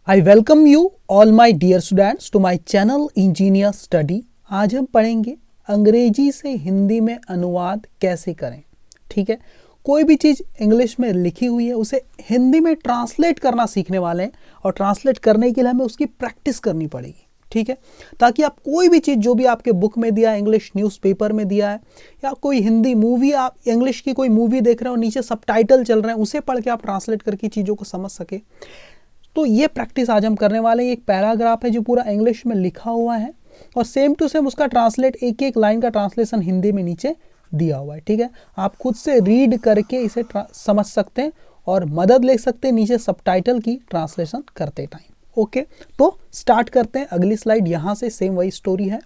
I welcome you all my dear students to my channel engineer study. आज हम पढ़ेंगे अंग्रेजी से हिंदी में अनुवाद कैसे करें। ठीक है, कोई भी चीज़ इंग्लिश में लिखी हुई है उसे हिंदी में ट्रांसलेट करना सीखने वाले हैं, और ट्रांसलेट करने के लिए हमें उसकी प्रैक्टिस करनी पड़ेगी। ठीक है, ताकि आप कोई भी चीज़ जो भी आपके बुक में दिया है, इंग्लिश न्यूज़पेपर में दिया है, या कोई हिंदी मूवी, आप इंग्लिश की कोई मूवी देख रहे हो, नीचे सबटाइटल चल रहे हैं, उसे पढ़ के आप ट्रांसलेट करके चीज़ों को समझ सके। तो ये प्रैक्टिस आज हम करने वाले हैं। एक पैराग्राफ है जो पूरा इंग्लिश में लिखा हुआ है, और सेम टू सेम उसका ट्रांसलेट, एक एक लाइन का ट्रांसलेशन हिंदी में नीचे दिया हुआ है। ठीक है, आप खुद से रीड करके इसे समझ सकते हैं और मदद ले सकते हैं नीचे सबटाइटल की ट्रांसलेशन करते टाइम। ओके, तो स्टार्ट करते हैं। अगली स्लाइड यहाँ से सेम वही स्टोरी है।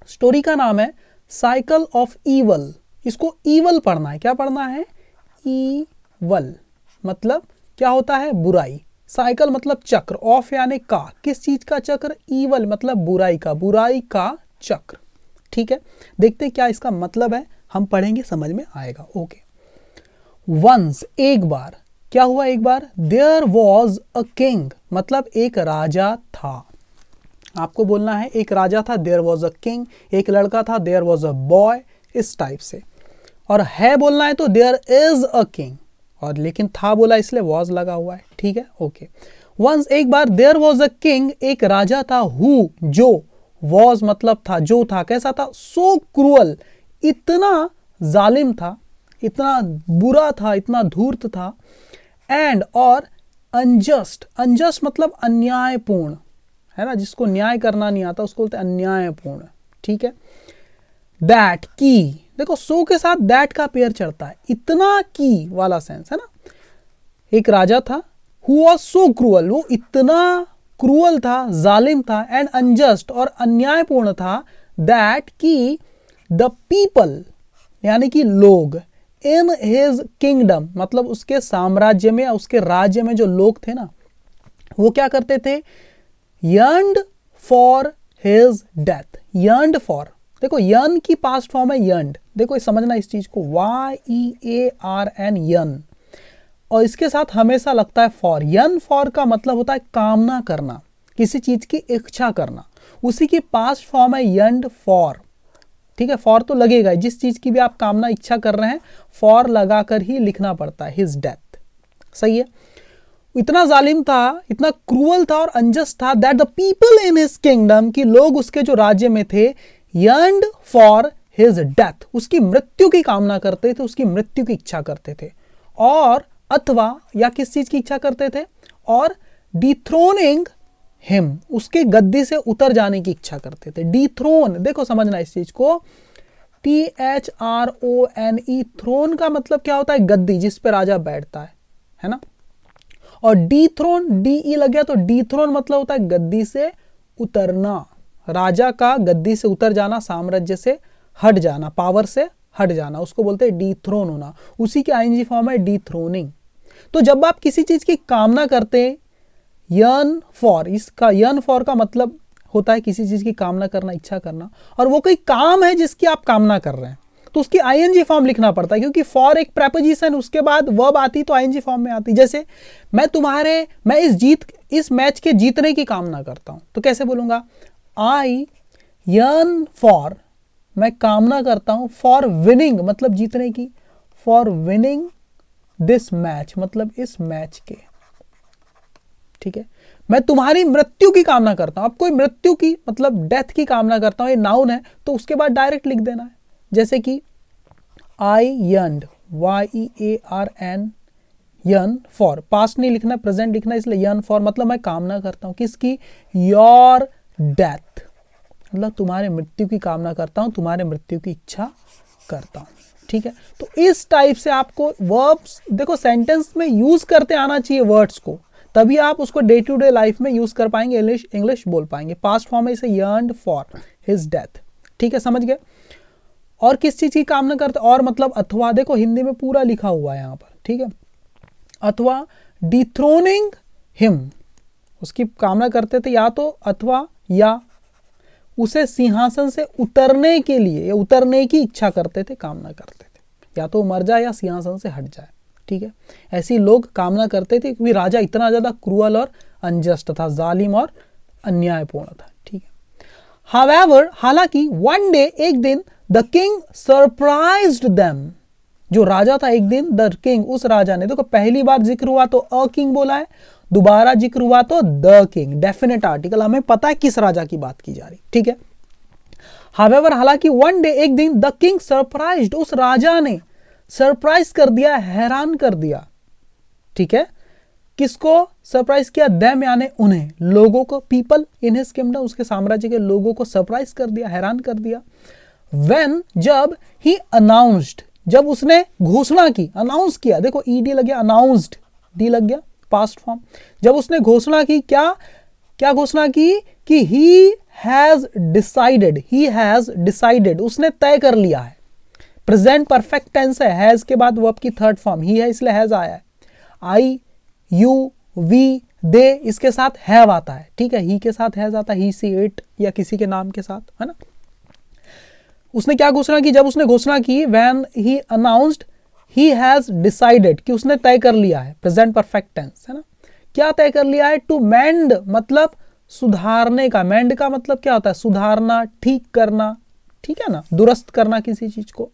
स्टोरी का नाम है साइकिल ऑफ ईवल। इसको ईवल पढ़ना है। क्या पढ़ना है? ईवल मतलब क्या होता है? बुराई। साइकिल मतलब चक्र, ऑफ यानी का, किस चीज का चक्र? ईवल मतलब बुराई का चक्र। ठीक है, देखते हैं क्या इसका मतलब है, हम पढ़ेंगे समझ में आएगा। ओके, वंस एक बार, क्या हुआ? एक बार देयर वॉज अ किंग मतलब एक राजा था। आपको बोलना है एक राजा था, देयर वॉज अ किंग। एक लड़का था, देयर वॉज अ बॉय, इस टाइप से। और है बोलना है तो देयर इज अ किंग, और लेकिन था बोला इसलिए वॉज लगा हुआ है। ठीक है, ओके। वंस एक बार देयर वॉज अ किंग, एक राजा था, हु जो, वॉज मतलब था, जो था, कैसा था? सो क्रूअल, इतना जालिम था, इतना बुरा था, इतना धूर्त था। एंड और अनजस्ट, अनजस्ट मतलब अन्यायपूर्ण, है ना, जिसको न्याय करना नहीं आता उसको बोलते हैं अन्यायपूर्ण। ठीक है, दैट की, देखो सो के साथ दैट का पेयर चढ़ता है, इतना की वाला सेंस है ना। एक राजा था, हु वॉज सो क्रूअल, वो इतना क्रूअल था, जालिम था, एंड अनजस्ट और अन्यायपूर्ण था, दैट की द पीपल यानी कि लोग, इन हिज किंगडम मतलब उसके साम्राज्य में, उसके राज्य में जो लोग थे ना, वो क्या करते थे? यर्न्ड फॉर हिज डेथ। यर्न्ड फॉर, देखो यर्न की पास्ट फॉर्म है यर्न्ड। देखो समझना इस चीज को, YEARN, यर्न, और इसके साथ हमेशा लगता है फॉर। यर्न फॉर का मतलब होता है कामना करना, किसी चीज की इच्छा करना, उसी की पास्ट फॉर्म है यर्न्ड फॉर। ठीक है, फॉर तो लगेगा, जिस चीज की भी आप कामना इच्छा कर रहे हैं फॉर लगाकर ही लिखना पड़ता है, हिज डेथ। सही है, इतना जालिम था, इतना क्रूअल था और अनजस्ट था, that the people in his kingdom, की लोग उसके जो राज्य में थे, यर्न्ड फॉर हिज डेथ, उसकी मृत्यु की कामना करते थे, उसकी मृत्यु की इच्छा करते थे। और अथवा या किस चीज की इच्छा करते थे? और डिथ्रोनिंग हिम, उसके गद्दी से उतर जाने की इच्छा करते थे। डिथ्रोन, देखो समझना इस चीज को, THRONE, थ्रोन का मतलब क्या होता है? गद्दी, जिस पे राजा बैठता है ना। और डिथ्रोन, DE लग गया तो डिथ्रोन मतलब होता है गद्दी से उतरना, राजा का गद्दी से उतर जाना, साम्राज्य से हट जाना, पावर से हट जाना, उसको बोलते हैं डिथ्रोन होना। उसी की ING फॉर्म है डिथ्रोनिंग। तो जब आप किसी चीज की कामना करते हैं, यर्न फॉर, इसका यर्न फॉर का मतलब होता है किसी चीज की कामना करना, इच्छा करना, और वो कोई काम है जिसकी आप कामना कर रहे हैं, तो उसकी ING फॉर्म लिखना पड़ता है, क्योंकि फॉर एक प्रेपोजिशन, उसके बाद वर्ब आती तो ING फॉर्म में आती। जैसे मैं इस मैच के जीतने की कामना करता हूं, तो कैसे बोलूंगा? आई यर्न फॉर, मैं कामना करता हूं, फॉर विनिंग मतलब जीतने की, फॉर विनिंग दिस मैच मतलब इस मैच के। ठीक है, मैं तुम्हारी मृत्यु की कामना करता हूं। अब कोई मृत्यु की मतलब डेथ की कामना करता हूं, ये नाउन है, तो उसके बाद डायरेक्ट लिख देना है। जैसे कि आई यर्न्ड, YEARN, यर्न फॉर, पास्ट नहीं लिखना, प्रेजेंट लिखना, इसलिए यर्न फॉर मतलब मैं कामना करता हूं किसकी? योर डेथ मतलब तुम्हारे मृत्यु की कामना करता हूं, तुम्हारे मृत्यु की इच्छा करता हूं। ठीक है, तो इस टाइप से आपको वर्ब्स, देखो सेंटेंस में यूज करते आना चाहिए वर्ड्स को, तभी आप उसको डे टू डे लाइफ में यूज कर पाएंगे, इंग्लिश बोल पाएंगे। पास्ट फॉर्म है इसे यर्न्ड फॉर हिज डेथ। ठीक है, समझ गए। और किस चीज की कामना करते? और मतलब अथवा, देखो हिंदी में पूरा लिखा हुआ है यहाँ पर। ठीक है, अथवा डिथ्रोनिंग हिम, उसकी कामना करते थे, या तो अथवा या उसे सिंहासन से उतरने के लिए, या उतरने की इच्छा करते थे, कामना करते थे, या तो मर जाए या सिंहासन से हट जाए। ठीक है, ऐसी लोग कामना करते थे, क्योंकि राजा इतना ज्यादा क्रूअल और अनजस्ट था, जालिम और अन्यायपूर्ण था। ठीक है। हावेवर, हालांकि वन डे, एक दिन, द किंग सरप्राइज्ड देम, जो राजा था एक दिन, द किंग, उस राजा ने, देखो पहली बार जिक्र हुआ तो अ किंग बोला है, दोबारा जिक्र हुआ तो द किंग, डेफिनेट आर्टिकल, हमें पता है किस राजा की बात की जा रही। ठीक है। हावेवर, हालांकि वन डे, एक दिन, द किंग सरप्राइज्ड, उस राजा ने सरप्राइज कर दिया, हैरान कर दिया। ठीक है। किसको सरप्राइज किया? देम यानी उन्हें, लोगों को, पीपल इन हिज किंगडम, उसके साम्राज्य के लोगों को सरप्राइज कर दिया, हैरान कर दिया। व्हेन, जब, ही अनाउंस्ड, जब उसने घोषणा की, अनाउंस किया, देखो ईडी लग गया, अनाउंस्ड, डी लग गया, पास्ट फॉर्म। जब उसने घोषणा की, क्या घोषणा की? कि ही हैज डिसाइडेड, उसने तय कर लिया है। प्रेजेंट परफेक्ट टेंस है, हैज के बाद वर्ब की थर्ड फॉर्म ही है, इसलिए हैज आया है। आई, यू, वी, दे, इसके साथ हैव आता है। ठीक है। ही के साथ हैज आता है, ही, सी, इट, या किसी के नाम के साथ, है ना। उसने क्या घोषणा की? जब उसने घोषणा की, when he announced he has decided, कि उसने तय कर लिया है, प्रेजेंट परफेक्ट टेंस, है ना। क्या तय कर लिया है? टू मेंड, मतलब सुधारने का, मेंड का मतलब क्या होता है? सुधारना, ठीक करना, ठीक है ना, दुरुस्त करना किसी चीज को।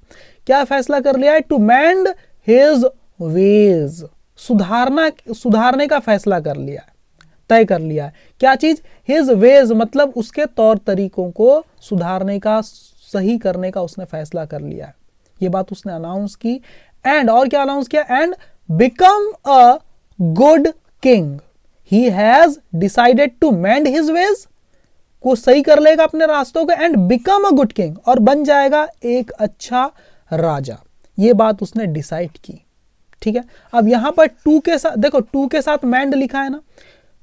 क्या फैसला कर लिया है? टू मेंड हिज वेज, सुधारने का फैसला कर लिया है, तय कर लिया है। क्या चीज? हिज वेज, मतलब उसके तौर तरीकों को सुधारने का, सही करने का उसने फैसला कर लिया है। ये बात उसने अनाउंस की। एंड, और क्या अनाउंस किया? And become a good king, he has decided to mend his ways, को सही कर लेगा अपने रास्तों को, and become a good king, और बन जाएगा एक अच्छा राजा। ये बात उसने डिसाइड की। ठीक है। अब यहां पर टू के साथ, देखो टू के साथ मेंड लिखा है ना,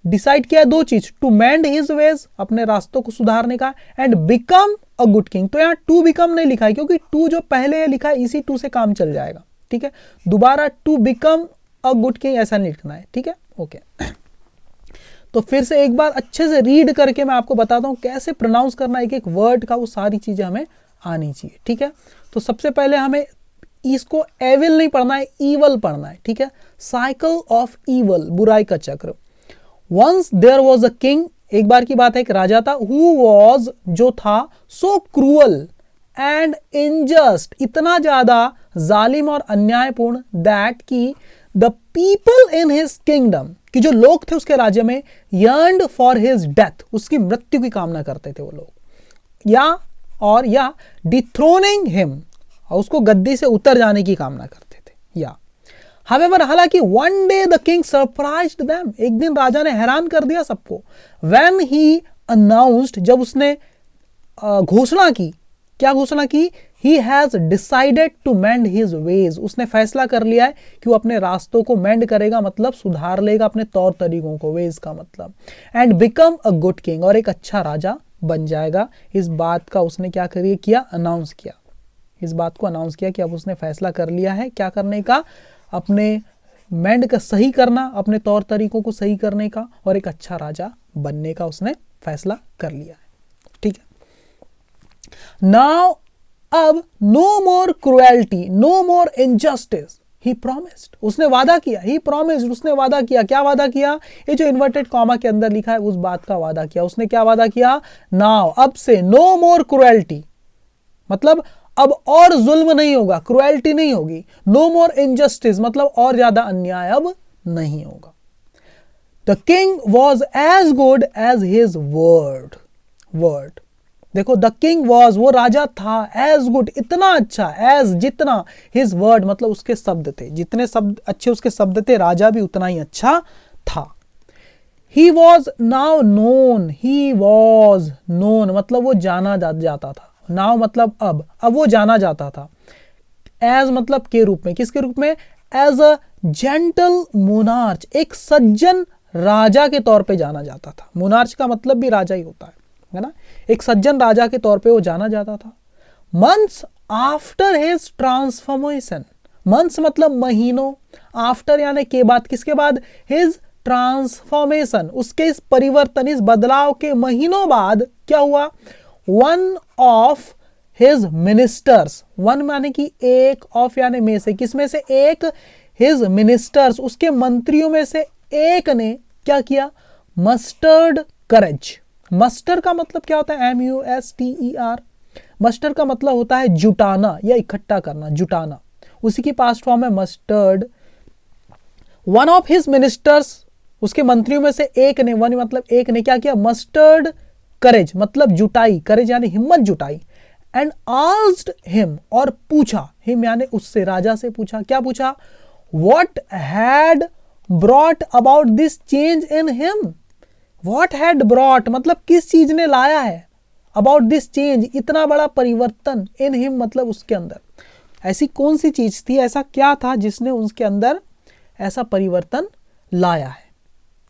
डिसाइड किया दो चीज, टू मेंड हिज वेज, अपने रास्तों को सुधारने का, and become a good king. तो यहां टू बिकम नहीं लिखा है, क्योंकि टू जो पहले लिखा है इसी टू से काम चल जाएगा। ठीक है। दोबारा to become a good king ऐसा नहीं लिखना है। ठीक है। ओके। तो फिर से एक बार अच्छे से रीड करके मैं आपको बताता हूं कैसे प्रोनाउंस करना एक एक वर्ड का, वो सारी चीजें हमें आनी चाहिए। ठीक है। तो सबसे पहले हमें इसको एविल नहीं पढ़ना है, ईवल पढ़ना है। ठीक है। साइकिल ऑफ ईवल, बुराई का चक्र। Once there was a king, एक बार की बात है, एक राजा था, हु वॉज, जो था, सो क्रूअल एंड इनजस्ट, इतना ज्यादा जालिम और अन्यायपूर्ण, दैट की the people in his kingdom, कि जो लोग थे उसके राज्य में, यर्न्ड फॉर हिज डेथ, उसकी मृत्यु की कामना करते थे वो लोग, या डिथ्रोनिंग हिम, और उसको गद्दी से उतर जाने की कामना करते थे। या हावेवर, हालांकि one day the king surprised them, एक दिन राजा ने हैरान कर दिया सबको। व्हेन ही अनाउंस्ड, जब उसने घोषणा की, क्या घोषणा की? He has decided to mend his ways, उसने फैसला कर लिया है कि वो अपने रास्तों को मेंड करेगा, मतलब सुधार लेगा अपने तौर तरीकों को, वेज का मतलब, and become a good king, और एक अच्छा राजा बन जाएगा। इस बात का उसने क्या किया? अनाउंस किया। इस बात को अनाउंस किया कि अब उसने फैसला कर लिया है क्या करने का? अपने मेंड का सही करना, अपने तौर तरीकों को सही करने का, और एक अच्छा राजा बनने का उसने फैसला कर लिया है। ठीक है। नाउ, अब, no more cruelty, no more injustice, he promised, उसने वादा किया, ही प्रॉमिस्ड, उसने वादा किया। क्या वादा किया? ये जो इन्वर्टेड कॉमा के अंदर लिखा है उस बात का वादा किया। उसने क्या वादा किया? नाउ, अब से, नो मोर क्रुएल्टी, मतलब अब और जुल्म नहीं होगा, क्रुएल्टी नहीं होगी। नो मोर इनजस्टिस, मतलब और ज्यादा अन्याय अब नहीं होगा। The king was as good as his word, देखो, द किंग वॉज, वो राजा था, एज गुड, इतना अच्छा, एज जितना, हिज वर्ड मतलब उसके शब्द थे, जितने शब्द अच्छे उसके शब्द थे, राजा भी उतना ही अच्छा था। He was now known, he was known मतलब वो जाना जाता था, नाउ मतलब अब वो जाना जाता था। एज मतलब के रूप में, किसके रूप में? एज अ जेंटल मोनार्च, एक सज्जन राजा के तौर पे जाना जाता था। मोनार्च का मतलब भी राजा ही होता है ना। एक सज्जन राजा के तौर पे वो जाना जाता था। Months after his transformation, months मतलब महीनों, आफ्टर यानी के बाद, किसके बाद? हिज ट्रांसफॉर्मेशन, उसके इस परिवर्तन, इस बदलाव के महीनों बाद क्या हुआ? One of his ministers, one माने कि एक, ऑफ यानी में से, किसमें से? एक, हिज मिनिस्टर्स, उसके मंत्रियों में से एक ने क्या किया? मस्टर्ड करेज। मस्टर का मतलब क्या होता है? MUSTER। मस्टर का मतलब होता है जुटाना या इकट्ठा करना, जुटाना। उसी की पास्ट फॉर्म है mustard. One of his ministers, उसके मंत्रियों में से एक ने, वन मतलब एक ने क्या किया? मस्टर्ड करेज मतलब जुटाई, करेज यानी हिम्मत जुटाई। एंड आस्क्ड हिम, और पूछा, हिम यानी उससे, राजा से पूछा। क्या पूछा? What had brought about this change in him. What had brought मतलब किस चीज ने लाया है, अबाउट दिस चेंज इतना बड़ा परिवर्तन, इन हिम मतलब उसके अंदर। ऐसी कौन सी चीज थी, ऐसा क्या था जिसने उसके अंदर ऐसा परिवर्तन लाया है।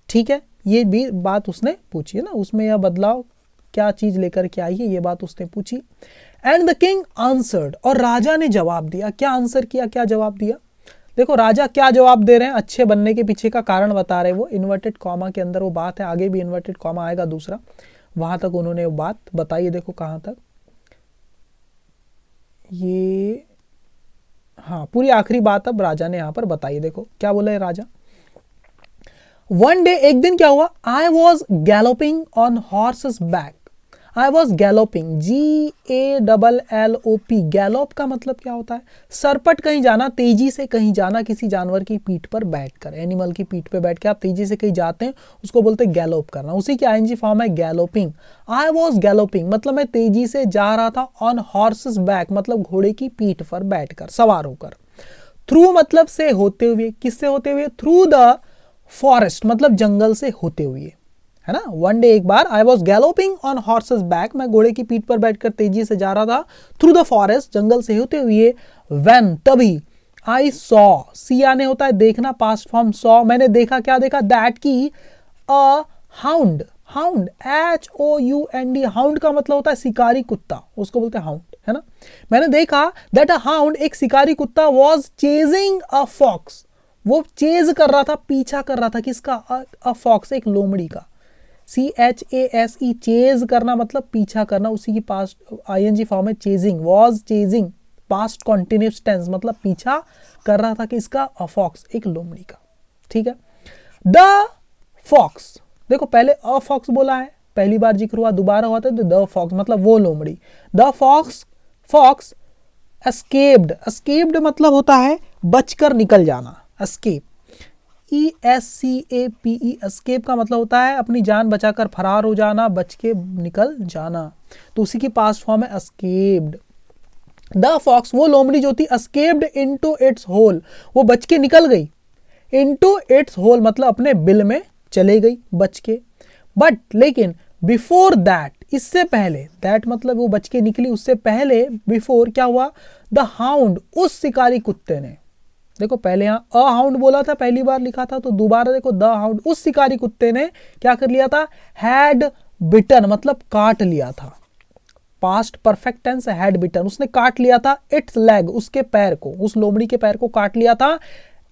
ठीक है, ये भी बात उसने पूछी है ना, उसमें यह बदलाव क्या चीज लेकर के आई है, ये बात उसने पूछी। एंड द किंग आंसर्ड, और राजा ने जवाब दिया। क्या आंसर किया, क्या जवाब दिया? देखो राजा क्या जवाब दे रहे हैं, अच्छे बनने के पीछे का कारण बता रहे हैं। वो इन्वर्टेड कॉमा के अंदर वो बात है, आगे भी इन्वर्टेड कॉमा आएगा दूसरा, वहां तक उन्होंने वो बात बताई। देखो कहां तक, ये हाँ पूरी आखिरी बात अब राजा ने यहां पर बताई। देखो क्या बोला है राजा। वन डे, एक दिन क्या हुआ? आई was galloping on horse's back. I was galloping, GALLOP। गैलोप का मतलब क्या होता है? सरपट कहीं जाना, तेजी से कहीं जाना, किसी जानवर की पीठ पर बैठकर, एनिमल की पीठ पर बैठ के आप तेजी से कहीं जाते हैं, उसको बोलते हैं गैलोप करना। उसी की ING फॉर्म है गैलोपिंग। आई वॉज गैलोपिंग मतलब मैं तेजी से जा रहा था, ऑन हॉर्सेस बैक मतलब घोड़े की पीठ पर बैठकर, सवार होकर। थ्रू मतलब से होते हुए, किससे होते हुए? थ्रू द फॉरेस्ट मतलब जंगल से होते हुए, है ना। वन डे, एक बार, I was galloping on horse's back, मैं घोड़े की पीठ पर बैठकर तेजी से जा रहा था, थ्रू द फॉरेस्ट जंगल से होते हुए। व्हेन तभी, आई सॉ, सी आने होता है देखना, पास्ट फॉर्म सॉ, मैंने देखा। क्या देखा? दैट की अ हाउंड, हाउंड HOUND, हाउंड का मतलब होता है शिकारी कुत्ता, उसको बोलते हैं हाउंड, है ना। मैंने देखा दैट अ हाउंड, एक शिकारी कुत्ता, वॉज चेजिंग अ फॉक्स, वो चेज कर रहा था, पीछा कर रहा था, किसका? अ फॉक्स, एक लोमड़ी का। CHASE, चेज करना मतलब पीछा करना, उसी की पास्ट ING फॉर्म है chasing. Was chasing, past continuous tense मतलब पीछा कर रहा था, किसका? अ फॉक्स, एक लोमड़ी का। ठीक है। द फॉक्स, देखो पहले अ फॉक्स बोला है, पहली बार जिक्र हुआ, दोबारा हुआ था तो द फॉक्स मतलब वो लोमड़ी। द फॉक्स एस्केप्ड, एस्केप्ड मतलब होता है बचकर निकल जाना, एस्केप, ESCAPE, एस्केप का मतलब होता है अपनी जान बचाकर फरार हो जाना, बच के निकल जाना, तो उसी की पास्ट फॉर्म है एस्केप्ड। द फॉक्स, वो लोमड़ी जो थी, एस्केप्ड इनटू इट्स होल, वो बच के निकल गई, इनटू इट्स होल मतलब अपने बिल में चले गई बच के। बट लेकिन बिफोर दैट, इससे पहले, दैट मतलब वो बच के निकली, उससे पहले बिफोर क्या हुआ? द हाउंड, उस शिकारी कुत्ते ने, देखो पहले यहाँ अ हाउंड बोला था, पहली बार लिखा था, तो दोबारा देखो द हाउंड, उस शिकारी कुत्ते ने क्या कर लिया था? हैड बिटन मतलब काट लिया था, पास्ट परफेक्ट टेंस हैड बिटन, उसने काट लिया था, इट्स लेग, उसके पैर को, उस लोमड़ी के पैर को काट लिया था।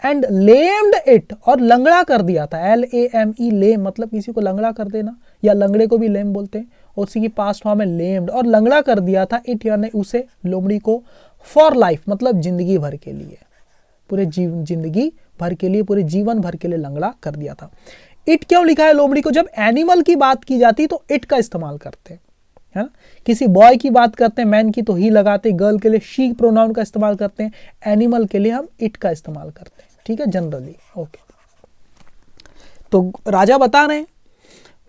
एंड लेम्ड इट, और लंगड़ा कर दिया था, LAME, लेम मतलब किसी को लंगड़ा कर देना, या लंगड़े को भी लेम बोलते हैं, उसी की पास्ट फॉर्म है लेम्ड, और लंगड़ा कर दिया था इट यानी उसे, लोमड़ी को, फॉर लाइफ मतलब जिंदगी भर के लिए, पूरे जिंदगी भर के लिए, पूरे जीवन भर के लिए लंगड़ा कर दिया था। इट क्यों लिखा है लोमड़ी को? जब एनिमल की बात की जाती तो इट का इस्तेमाल करते हैं, है ना। किसी बॉय की बात करते हैं, मैन की तो ही लगाते, गर्ल के लिए शी प्रोनाउन का इस्तेमाल करते हैं, एनिमल के लिए हम इट का इस्तेमाल करते हैं, ठीक है, जनरली। ओके, तो राजा बता रहे हैं,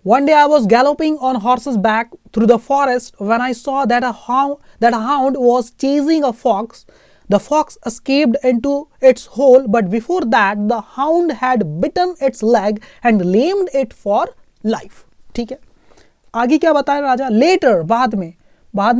one day I was galloping on horse's back through the forest when I saw that a hound was chasing a fox. The fox escaped into its hole, but before that the hound had bitten its leg and lamed it for life. ठीक है, आगे क्या बताया राजा? Later, बाद में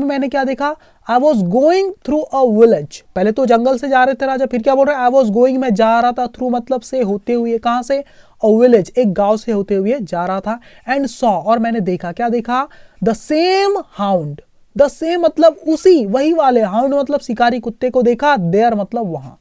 मैंने क्या देखा? I was going through a village. पहले तो जंगल से जा रहे थे राजा, फिर क्या बोल रहे हैं? I was going, मैं जा रहा था, through मतलब से, होते हुए, कहां से? A village, एक गांव से होते हुए जा रहा था। And saw, और मैंने देखा, क्या देखा? The same hound, the same मतलब उसी, वही वाले, हाउंड मतलब शिकारी कुत्ते को देखा, देयर मतलब वहां,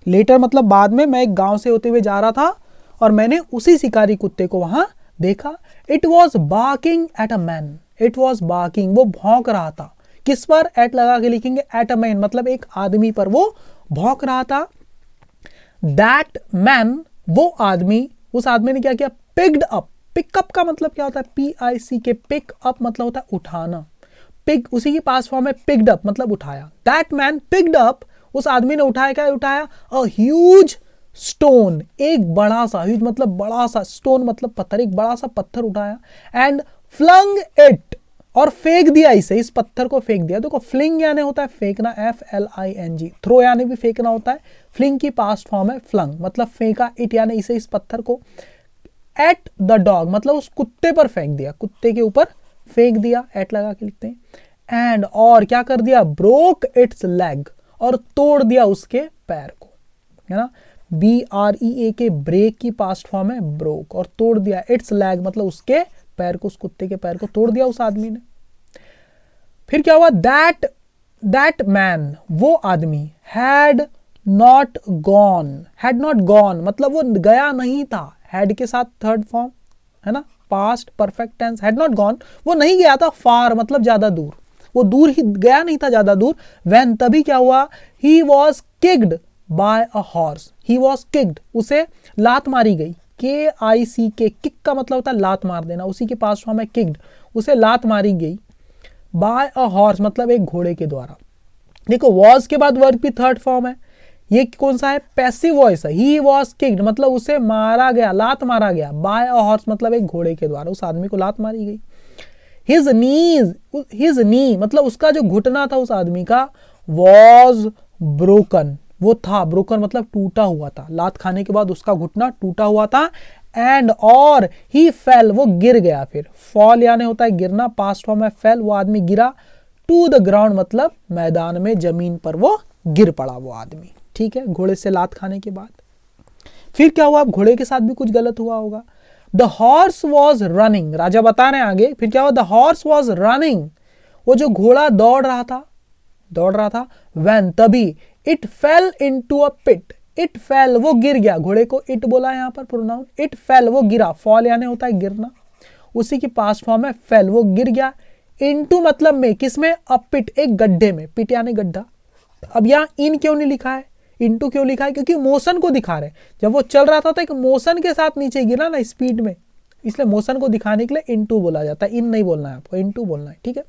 लेटर मतलब बाद में, मैं एक गांव से होते हुए जा रहा था और मैंने उसी शिकारी कुत्ते को वहां देखा। It was barking at a man, it was barking, वो भौंक रहा था, किस पर? एट लगा के लिखेंगे, एट अ मैन मतलब एक आदमी पर वो भौंक रहा था। दैट मैन, वो आदमी, उस आदमी ने क्या किया? पिक्ड अप, पिकअप का मतलब क्या होता है, PIC के पिक अप मतलब होता है उठाना, पिक उसी की पास्ट फॉर्म है पिक्ड अप मतलब उठाया। दैट मैन पिक्ड अप, उस आदमी ने उठाया, क्या उठाया, अ ह्यूज स्टोन, एक बड़ा सा, ह्यूज मतलब बड़ा सा, स्टोन मतलब पत्थर, एक बड़ा सा पत्थर उठाया, एंड फ्लंग इट, और फेंक दिया इसे, इस पत्थर को फेंक दिया। देखो फ्लिंग यानी होता है फेंकना, FLING, थ्रो यानी भी फेंकना होता है, फ्लिंग की पास्ट फॉर्म है फ्लंग मतलब फेंका, इट यानी इसे, इस पत्थर को, एट द डॉग मतलब उस कुत्ते पर फेंक दिया, कुत्ते के ऊपर फेंक दिया, एट लगा के लिखते हैं। एंड और क्या कर दिया, ब्रोक इट्स लेग, और तोड़ दिया उसके पैर को, है ना, BREAK, ब्रेक की पास्ट फॉर्म है ब्रोक, और तोड़ दिया, इट्स लेग मतलब उसके पैर को, उस कुत्ते के पैर को तोड़ दिया उस आदमी ने। फिर क्या हुआ, दैट मैन वो आदमी, हैड नॉट गॉन मतलब वो गया नहीं था, हैड के साथ थर्ड फॉर्म है ना, past perfect tense, had not gone वो नहीं गया था, फार मतलब ज्यादा दूर, वो दूर ही गया नहीं था ज्यादा दूर। व्हेन तभी क्या हुआ, he was kicked bye a horse, he was kicked उसे लात मारी गई, KICK, किक का मतलब होता है लात मार देना, उसी के पास फॉर्म है किक्ड, उसे लात मारी गई, बाय अ हॉर्स मतलब एक घोड़े के द्वारा। देखो वॉज के बाद वर्ब की थर्ड फॉर्म है, ये कौन सा है, पैसिव वॉइस है, ही वॉज किक्ड मतलब उसे मारा गया, लात मारा गया, बाय अ हॉर्स मतलब एक घोड़े के द्वारा, उस आदमी को लात मारी गई। हिज नी मतलब उसका जो घुटना था उस आदमी का, वॉज ब्रोकन वो था, ब्रोकन मतलब टूटा हुआ था, लात खाने के बाद उसका घुटना टूटा हुआ था। एंड और ही फेल वो गिर गया, फिर फॉल यानी होता है गिरना, पास्ट फॉर्म है फेल, वो आदमी गिरा, टू द ग्राउंड मतलब मैदान में, जमीन पर वो गिर पड़ा वो आदमी, ठीक है, घोड़े से लात खाने के बाद। फिर क्या हुआ, घोड़े के साथ भी कुछ गलत हुआ होगा। द हॉर्स वॉज रनिंग, राजा बता रहे हैं आगे, फिर क्या हुआ, द हॉर्स वॉज रनिंग वो जो घोड़ा दौड़ रहा था, व्हेन तभी, it fell into a pit, it fell वो गिर गया, घोड़े को इट बोला है यहाँ पर प्रोनाउन, इट फेल वो गिरा, फॉल यानी होता है गिरना, उसी की पास्ट फॉर्म है फेल वो गिर गया, इनटू मतलब में, किसमें, अ पिट एक गड्ढे में, पिट यानी गड्ढा। अब यहाँ इन क्यों नहीं लिखा है, इनटू क्यों लिखा है, क्योंकि मोशन को दिखा रहे, जब वो चल रहा था तो एक मोशन के साथ नीचे गिरा ना स्पीड में, इसलिए मोशन को दिखाने के लिए इनटू बोला जाता है, इन नहीं बोलना है आपको, इनटू बोलना है, ठीक है।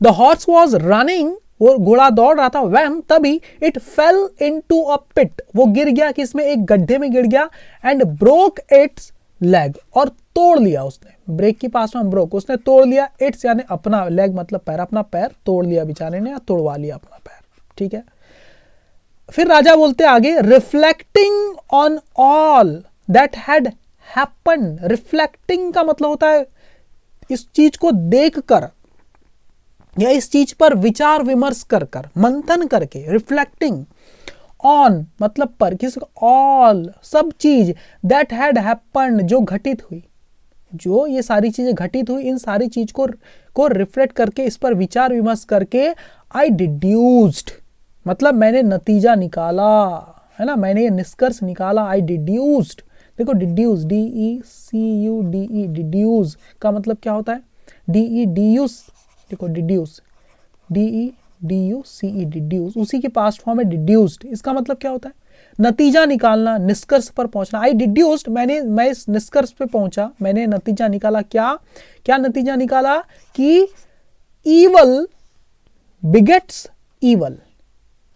द हॉर्स वॉज रनिंग वो घोड़ा दौड़ रहा था, व्हेन तभी, इट फेल इनटू अ पिट वो गिर गया, किसमें, एक गड्ढे में गिर गया, एंड ब्रोक इट्स लेग और तोड़ लिया उसने, ब्रेक की पास में ब्रोक उसने तोड़ लिया, इट्स यानी अपना, लेग मतलब पैर, अपना पैर तोड़ लिया बेचारे ने, या तोड़वा लिया अपना पैर, ठीक है। फिर राजा बोलते आगे, reflecting on all that had happen, reflecting का मतलब होता है इस चीज को देखकर या इस चीज पर विचार विमर्श कर मंथन करके, रिफ्लेक्टिंग ऑन मतलब पर, किस, ऑल सब चीज, दैट हैड हैपन जो घटित हुई, जो ये सारी चीजें घटित हुई, इन सारी चीज को रिफ्लेक्ट करके, इस पर विचार विमर्श करके, आई डिड्यूस्ड मतलब मैंने नतीजा निकाला, है ना, मैंने ये निष्कर्ष निकाला, आई डिड्यूस्ड। देखो डिड्यूस, DECUDE, डिड्यूस का मतलब क्या होता है, DEDUS, देखो डिड्यूस, DEDUCE, डिड्यूस, उसी के पास्ट फॉर्म है डिड्यूस्ड, इसका मतलब क्या होता है, नतीजा निकालना, निष्कर्ष पर पहुंचना। आई डिड्यूस्ड मैं इस निष्कर्ष पे पहुंचा, मैंने नतीजा निकाला, क्या नतीजा निकाला, कि ईवल बिगेट्स ईवल,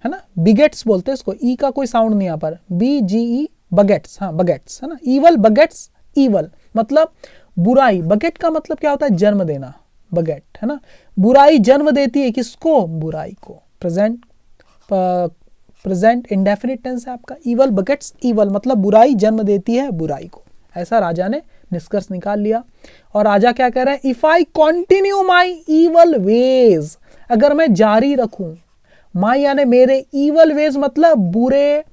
है ना, बिगेट्स बोलते हैं इसको, ई का कोई साउंड नहीं यहाँ पर, BGE बगेट्स, हाँ बगेट्स, है ना, ईवल बगेट्स ईवल मतलब बुराई, बगेट का मतलब क्या होता है, जन्म देना, बगेट, है ना, बुराई जन्म देती है, किसको, बुराई को, प्रेजेंट इंडेफिनिट टेंस है आपका, ईवल बगेट्स ईवल मतलब बुराई जन्म देती है बुराई को, ऐसा राजा ने निष्कर्ष निकाल लिया। और राजा क्या कह रहे हैं, if I continue my evil ways, अगर मैं जारी रखूं, माई यानी मेरे, ईवल वेज मतलब बुरे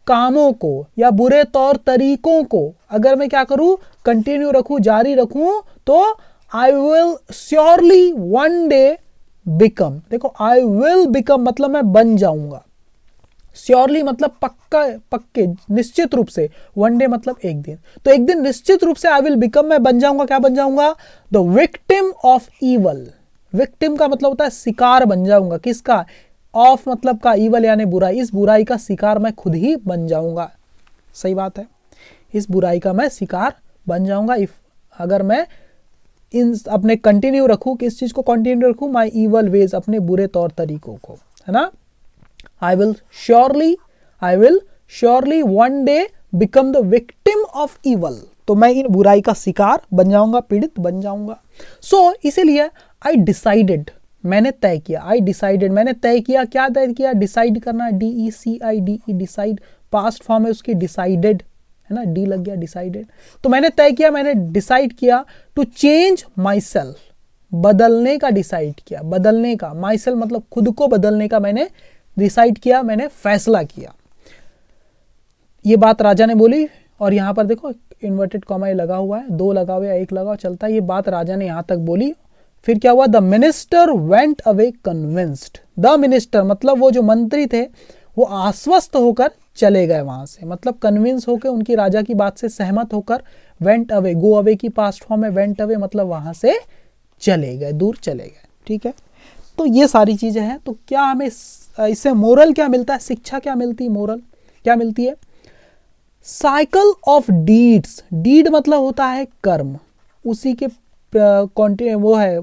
कामों को या बुरे तौर तरीकों को, अगर मैं क्या करूं, कंटिन्यू रखूं, जारी रखूं, तो I will surely one day become, देखो आई विल बिकम मतलब मैं बन जाऊंगा, श्योरली मतलब पक्के निश्चित रूप से, वन डे मतलब एक दिन, तो एक दिन निश्चित रूप से आई विल बिकम मैं बन जाऊंगा, क्या बन जाऊंगा, the victim of evil, victim का मतलब होता है शिकार बन जाऊंगा, किसका, ऑफ मतलब का, ईवल यानी बुराई, इस बुराई का शिकार मैं खुद ही बन जाऊंगा, सही बात है, इस बुराई का मैं शिकार बन जाऊंगा इफ अगर मैं इन अपने कंटिन्यू रखूँ, किस चीज़ को कंटिन्यू रखूँ, माई ईवल वेज, अपने बुरे तौर तरीकों को, है ना। I will surely one day become the victim of evil, तो मैं इन बुराई का शिकार बन जाऊंगा, पीड़ित बन जाऊंगा। सो इसीलिए आई डिसाइडेड, मैंने तय किया, आई डिसाइडेड, मैंने तय किया, क्या तय किया, डिसाइड करना, DECIDE, डिसाइड, पास्ट फॉर्म है उसकी डिसाइडेड, है ना, डी लग गया, डिसाइडेड। तो मैंने तय किया, मैंने डिसाइड किया टू चेंज माई सेल्फ, बदलने का डिसाइड किया, बदलने का, माई सेल्फ मतलब खुद को बदलने का मैंने डिसाइड किया, मैंने फैसला किया। ये बात राजा ने बोली, और यहाँ पर देखो इन्वर्टेड कॉमा लगा हुआ है, 2 लगा हुआ है, 1 लगा हुआ, चलता है। ये बात राजा ने यहाँ तक बोली, फिर क्या हुआ, the minister went away convinced, the minister मतलब वो जो मंत्री थे वो आश्वस्त होकर चले गए वहां से, मतलब कन्विंस होकर, उनकी राजा की बात से सहमत होकर, वेंट अवे, गो अवे की पास्ट फॉर्म है, वेंट अवे मतलब वहां से चले गए, दूर चले गए, ठीक है। तो ये सारी चीजें हैं। तो क्या हमें इससे मोरल क्या मिलता है, शिक्षा क्या मिलती है, मोरल क्या मिलती है, साइकिल ऑफ डीड्स, डीड मतलब होता है कर्म, उसी के वो है,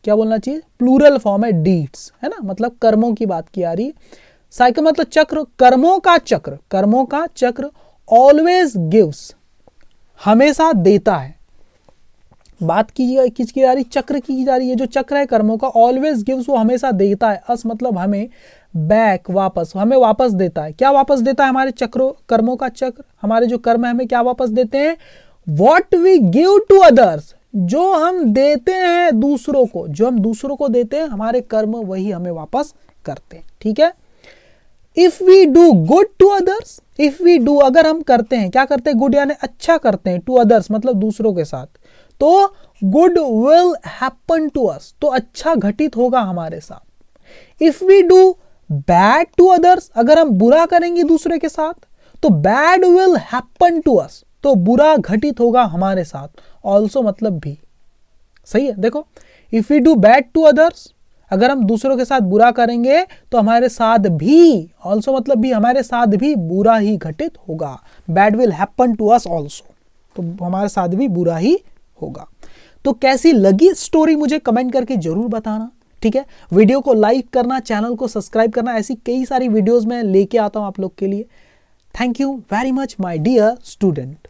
क्या बोलना चाहिए, प्लूरल फॉर्म है डीड्स, है ना, मतलब कर्मों की बात की आ रही है। साइकिल मतलब चक्र, कर्मों का चक्र, कर्मों का चक्र, ऑलवेज गिव्स, हमेशा देता है, बात की किसकी जा रही, चक्र की जा रही है, जो चक्र है कर्मों का, ऑलवेज गिव्स वो हमेशा देता है, अस मतलब हमें, बैक वापस, हमें वापस देता है, क्या वापस देता है, हमारे चक्रों, कर्मों का चक्र, हमारे जो कर्म है हमें क्या वापस देते हैं, what we give to others, जो हम देते हैं दूसरों को, जो हम दूसरों को देते हैं, हमारे कर्म वही हमें वापस करते हैं, ठीक है। If we do good to others, if we do अगर हम करते हैं, क्या करते हैं, गुड यानी अच्छा करते हैं, टू अदर्स मतलब दूसरों के साथ, तो good will happen to us, तो अच्छा घटित होगा हमारे साथ। If we do bad to others, अगर हम बुरा करेंगे दूसरे के साथ, तो bad will happen to us, तो बुरा घटित होगा हमारे साथ, ऑल्सो मतलब भी, सही है। देखो, if we do bad to others, अगर हम दूसरों के साथ बुरा करेंगे तो हमारे साथ भी, ऑल्सो मतलब भी, हमारे साथ भी बुरा ही घटित होगा, bad will happen to us also, तो हमारे साथ भी बुरा ही होगा। तो कैसी लगी स्टोरी मुझे कमेंट करके जरूर बताना, ठीक है। वीडियो को लाइक करना, चैनल को सब्सक्राइब करना, ऐसी कई सारी वीडियोस मैं लेके आता हूं आप लोग के लिए। Thank you very much my dear student.